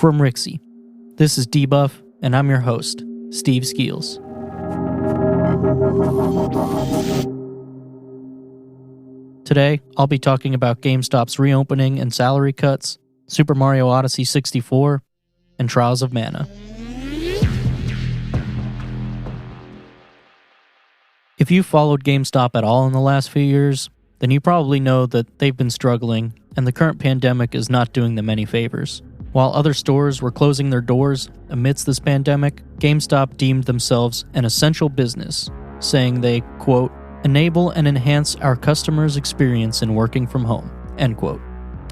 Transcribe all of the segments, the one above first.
From Rixie, this is Debuff, and I'm your host, Steve Skeels. Today, I'll be talking about GameStop's reopening and salary cuts, Super Mario Odyssey 64, and Trials of Mana. If you've followed GameStop at all in the last few years, then you probably know that they've been struggling, and the current pandemic is not doing them any favors. While other stores were closing their doors amidst this pandemic, GameStop deemed themselves an essential business, saying they, quote, enable and enhance our customers' experience in working from home, end quote.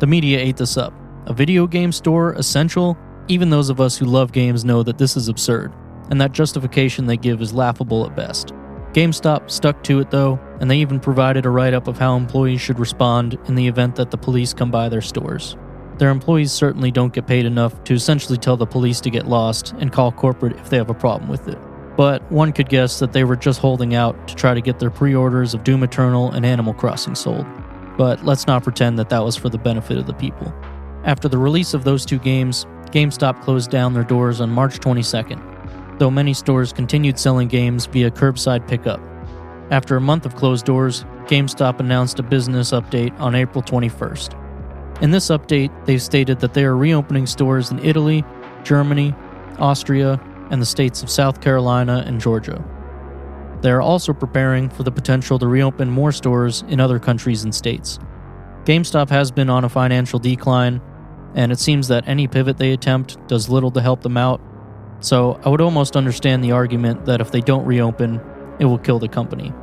The media ate this up. A video game store essential? Even those of us who love games know that this is absurd, and that justification they give is laughable at best. GameStop stuck to it though, and they even provided a write-up of how employees should respond in the event that the police come by their stores. Their employees certainly don't get paid enough to essentially tell the police to get lost and call corporate if they have a problem with it. But one could guess that they were just holding out to try to get their pre-orders of Doom Eternal and Animal Crossing sold. But let's not pretend that that was for the benefit of the people. After the release of those two games, GameStop closed down their doors on March 22nd, though many stores continued selling games via curbside pickup. After a month of closed doors, GameStop announced a business update on April 21st. In this update, they've stated that they are reopening stores in Italy, Germany, Austria, and the states of South Carolina and Georgia. They are also preparing for the potential to reopen more stores in other countries and states. GameStop has been on a financial decline, and it seems that any pivot they attempt does little to help them out, so I would almost understand the argument that if they don't reopen, it will kill the company.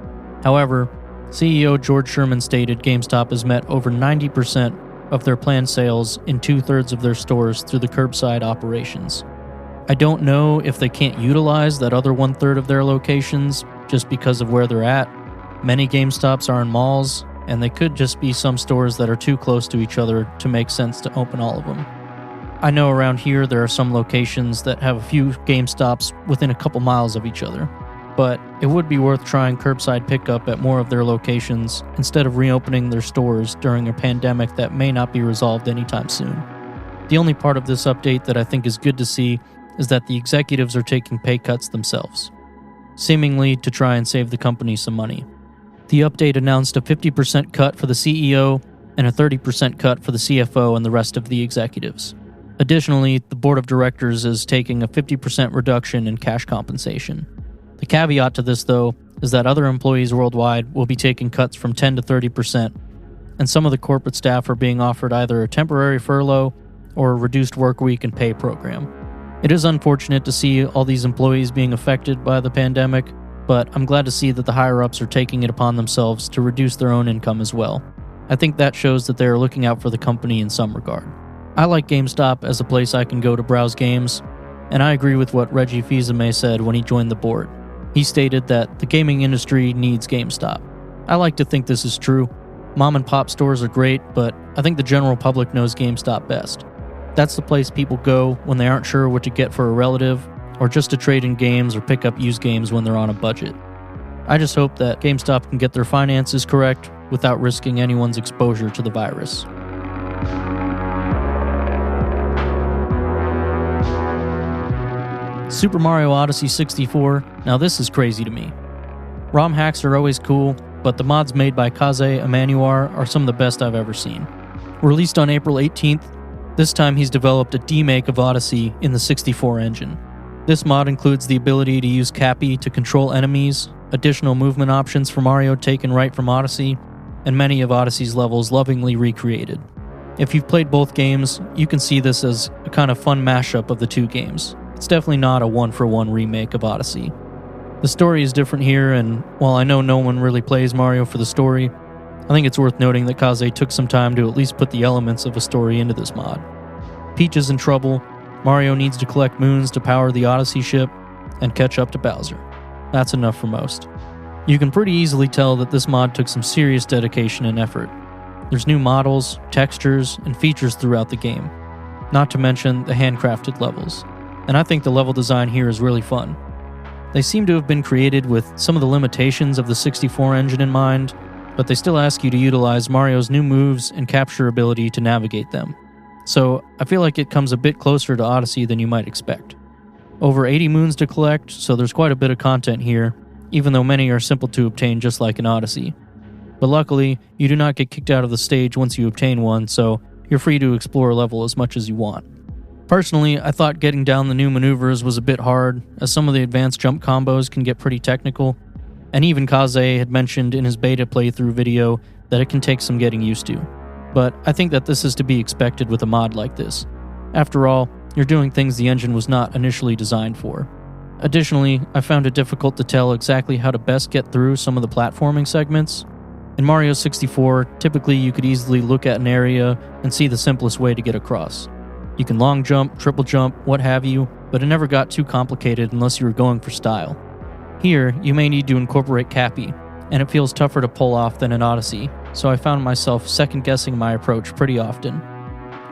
However, CEO George Sherman stated GameStop has met over 90% of their planned sales in 2/3 of their stores through the curbside operations. I don't know if they can't utilize that other 1/3 of their locations just because of where they're at. Many GameStops are in malls, and they could just be some stores that are too close to each other to make sense to open all of them. I know around here there are some locations that have a few GameStops within a couple miles of each other, but it would be worth trying curbside pickup at more of their locations instead of reopening their stores during a pandemic that may not be resolved anytime soon. The only part of this update that I think is good to see is that the executives are taking pay cuts themselves, seemingly to try and save the company some money. The update announced a 50% cut for the CEO and a 30% cut for the CFO and the rest of the executives. Additionally, the board of directors is taking a 50% reduction in cash compensation. The caveat to this, though, is that other employees worldwide will be taking cuts from 10 to 30%, and some of the corporate staff are being offered either a temporary furlough or a reduced work week and pay program. It is unfortunate to see all these employees being affected by the pandemic, but I'm glad to see that the higher-ups are taking it upon themselves to reduce their own income as well. I think that shows that they are looking out for the company in some regard. I like GameStop as a place I can go to browse games, and I agree with what Reggie Fils-Aimé said when he joined the board. He stated that the gaming industry needs GameStop. I like to think this is true. Mom and pop stores are great, but I think the general public knows GameStop best. That's the place people go when they aren't sure what to get for a relative, or just to trade in games or pick up used games when they're on a budget. I just hope that GameStop can get their finances correct without risking anyone's exposure to the virus. Super Mario Odyssey 64, now this is crazy to me. ROM hacks are always cool, but the mods made by Kaze Emanuar are some of the best I've ever seen. Released on April 18th, this time he's developed a demake of Odyssey in the 64 engine. This mod includes the ability to use Cappy to control enemies, additional movement options for Mario taken right from Odyssey, and many of Odyssey's levels lovingly recreated. If you've played both games, you can see this as a kind of fun mashup of the two games. It's definitely not a one-for-one remake of Odyssey. The story is different here, and while I know no one really plays Mario for the story, I think it's worth noting that Kaze took some time to at least put the elements of a story into this mod. Peach is in trouble, Mario needs to collect moons to power the Odyssey ship, and catch up to Bowser. That's enough for most. You can pretty easily tell that this mod took some serious dedication and effort. There's new models, textures, and features throughout the game, not to mention the handcrafted levels. And I think the level design here is really fun. They seem to have been created with some of the limitations of the 64 engine in mind, but they still ask you to utilize Mario's new moves and capture ability to navigate them. so I feel like it comes a bit closer to Odyssey than you might expect. Over 80 moons to collect, so there's quite a bit of content here, even though many are simple to obtain just like in Odyssey. But luckily, you do not get kicked out of the stage once you obtain one, so you're free to explore a level as much as you want. Personally, I thought getting down the new maneuvers was a bit hard, as some of the advanced jump combos can get pretty technical, and even Kaze had mentioned in his beta playthrough video that it can take some getting used to. But I think that this is to be expected with a mod like this. After all, you're doing things the engine was not initially designed for. Additionally, I found it difficult to tell exactly how to best get through some of the platforming segments. In Mario 64, typically you could easily look at an area and see the simplest way to get across. You can long jump, triple jump, what have you, but it never got too complicated unless you were going for style. Here, you may need to incorporate Cappy, and it feels tougher to pull off than in Odyssey, so I found myself second-guessing my approach pretty often.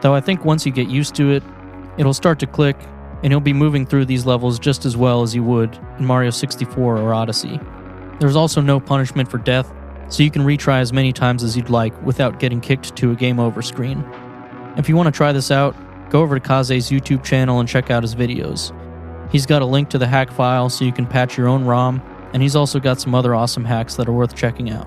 Though I think once you get used to it, it'll start to click, and you'll be moving through these levels just as well as you would in Mario 64 or Odyssey. There's also no punishment for death, so you can retry as many times as you'd like without getting kicked to a game over screen. If you want to try this out, go over to Kaze's YouTube channel and check out his videos. He's got a link to the hack file so you can patch your own ROM, and he's also got some other awesome hacks that are worth checking out.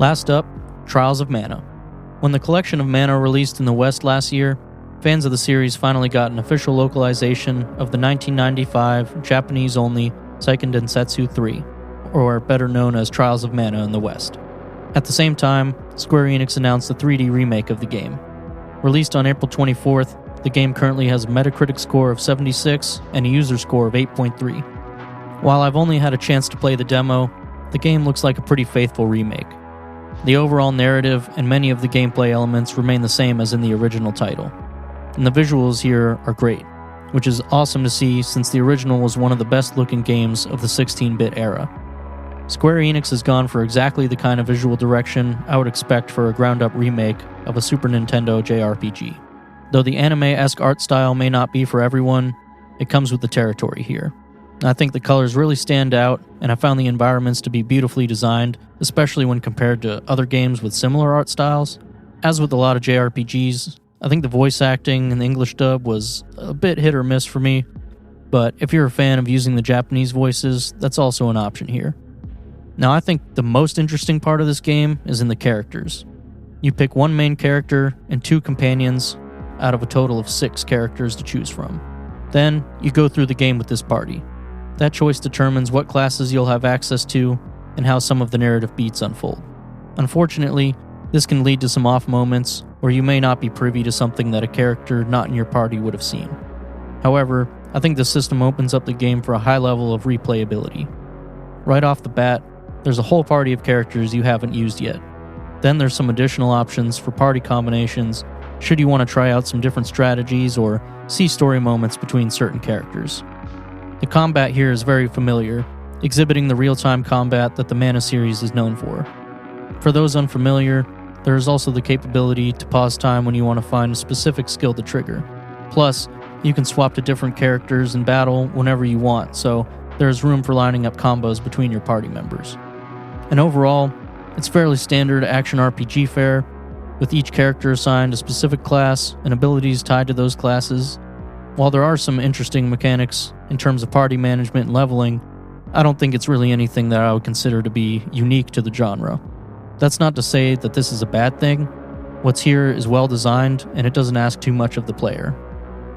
Last up, Trials of Mana. When the collection of Mana released in the West last year, fans of the series finally got an official localization of the 1995 Japanese-only Seiken Densetsu 3, or better known as Trials of Mana in the West. At the same time, Square Enix announced a 3D remake of the game. Released on April 24th, the game currently has a Metacritic score of 76 and a user score of 8.3. While I've only had a chance to play the demo, the game looks like a pretty faithful remake. The overall narrative and many of the gameplay elements remain the same as in the original title. And the visuals here are great, which is awesome to see since the original was one of the best looking games of the 16-bit era. Square Enix has gone for exactly the kind of visual direction I would expect for a ground-up remake of a Super Nintendo JRPG. Though the anime-esque art style may not be for everyone, it comes with the territory here. I think the colors really stand out, and I found the environments to be beautifully designed, especially when compared to other games with similar art styles. As with a lot of JRPGs, I think the voice acting in the English dub was a bit hit or miss for me, but if you're a fan of using the Japanese voices, that's also an option here. Now, I think the most interesting part of this game is in the characters. You pick one main character and 2 companions out of a total of 6 characters to choose from. Then, you go through the game with this party. That choice determines what classes you'll have access to and how some of the narrative beats unfold. Unfortunately, this can lead to some off moments where you may not be privy to something that a character not in your party would have seen. However, I think the system opens up the game for a high level of replayability. Right off the bat, there's a whole party of characters you haven't used yet. Then there's some additional options for party combinations should you want to try out some different strategies or see story moments between certain characters. The combat here is very familiar, exhibiting the real-time combat that the Mana series is known for. For those unfamiliar, there is also the capability to pause time when you want to find a specific skill to trigger. Plus, you can swap to different characters in battle whenever you want, so there's room for lining up combos between your party members. And overall, it's fairly standard action RPG fare, with each character assigned a specific class and abilities tied to those classes. While there are some interesting mechanics in terms of party management and leveling, I don't think it's really anything that I would consider to be unique to the genre. That's not to say that this is a bad thing. What's here is well designed, and it doesn't ask too much of the player.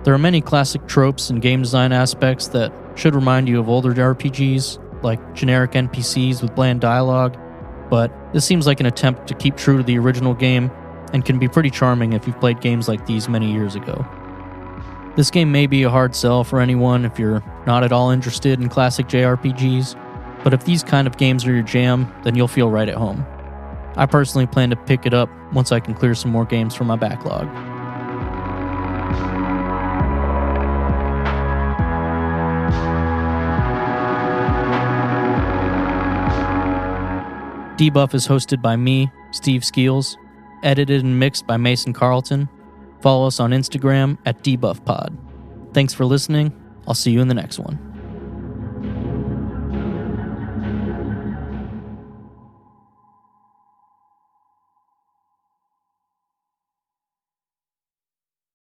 There are many classic tropes and game design aspects that should remind you of older RPGs, like generic NPCs with bland dialogue, but this seems like an attempt to keep true to the original game and can be pretty charming if you've played games like these many years ago. This game may be a hard sell for anyone if you're not at all interested in classic JRPGs, but if these kind of games are your jam, then you'll feel right at home. I personally plan to pick it up once I can clear some more games from my backlog. Debuff is hosted by me, Steve Skeels, edited and mixed by Mason Carlton. Follow us on Instagram at DebuffPod. Thanks for listening. I'll see you in the next one.